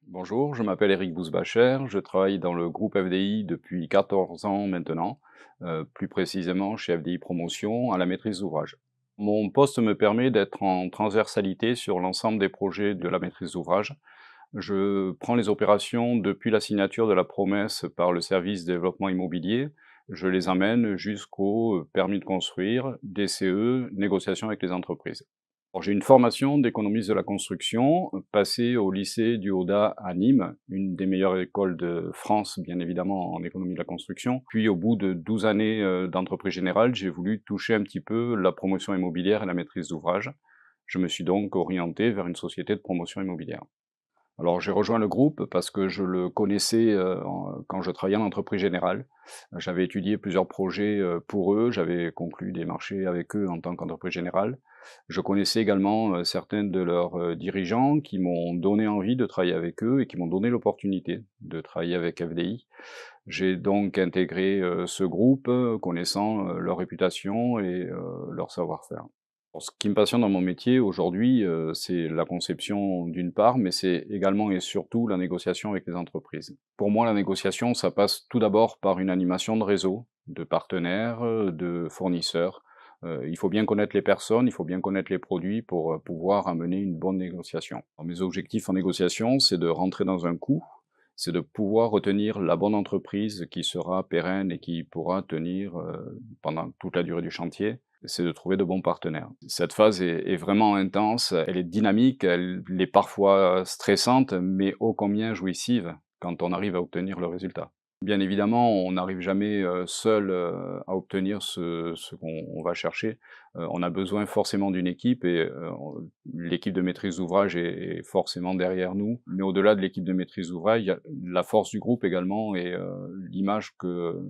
Bonjour, je m'appelle Eric Bousbacher, je travaille dans le groupe FDI depuis 14 ans maintenant, plus précisément chez FDI Promotion à la maîtrise d'ouvrage. Mon poste me permet d'être en transversalité sur l'ensemble des projets de la maîtrise d'ouvrage. Je prends les opérations depuis la signature de la promesse par le service développement immobilier, je les amène jusqu'au permis de construire, DCE, négociation avec les entreprises. Alors, j'ai une formation d'économiste de la construction, passée au lycée du Hauda à Nîmes, une des meilleures écoles de France, bien évidemment, en économie de la construction. Puis, au bout de 12 années d'entreprise générale, j'ai voulu toucher un petit peu la promotion immobilière et la maîtrise d'ouvrage. Je me suis donc orienté vers une société de promotion immobilière. Alors j'ai rejoint le groupe parce que je le connaissais, quand je travaillais en entreprise générale. J'avais étudié plusieurs projets, pour eux, j'avais conclu des marchés avec eux en tant qu'entreprise générale. Je connaissais également, certains de leurs, dirigeants qui m'ont donné envie de travailler avec eux et qui m'ont donné l'opportunité de travailler avec FDI. J'ai donc intégré, ce groupe, connaissant, leur réputation et leur savoir-faire. Alors, ce qui me passionne dans mon métier aujourd'hui, c'est la conception d'une part, mais c'est également et surtout la négociation avec les entreprises. Pour moi, la négociation, ça passe tout d'abord par une animation de réseau, de partenaires, de fournisseurs. Il faut bien connaître les personnes, il faut bien connaître les produits pour, pouvoir amener une bonne négociation. Alors, mes objectifs en négociation, c'est de rentrer dans un coup, c'est de pouvoir retenir la bonne entreprise qui sera pérenne et qui pourra tenir, pendant toute la durée du chantier, c'est de trouver de bons partenaires. Cette phase est vraiment intense, elle est dynamique, elle est parfois stressante, mais ô combien jouissive quand on arrive à obtenir le résultat. Bien évidemment, on n'arrive jamais, seul, à obtenir ce qu'on va chercher. On a besoin forcément d'une équipe et on l'équipe de maîtrise d'ouvrage est forcément derrière nous. Mais au-delà de l'équipe de maîtrise d'ouvrage, il y a la force du groupe également et l'image que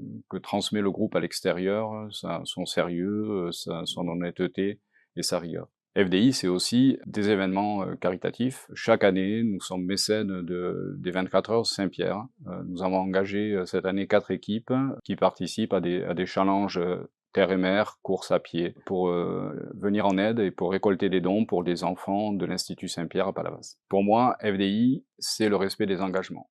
transmet le groupe à l'extérieur, son sérieux, son honnêteté et sa rigueur. FDI, c'est aussi des événements, caritatifs. Chaque année, nous sommes mécènes des 24 heures Saint-Pierre. Nous avons engagé, cette année 4 équipes qui participent à des challenges, terre et mer, course à pied, pour, venir en aide et pour récolter des dons pour des enfants de l'Institut Saint-Pierre à Palavas. Pour moi, FDI, c'est le respect des engagements.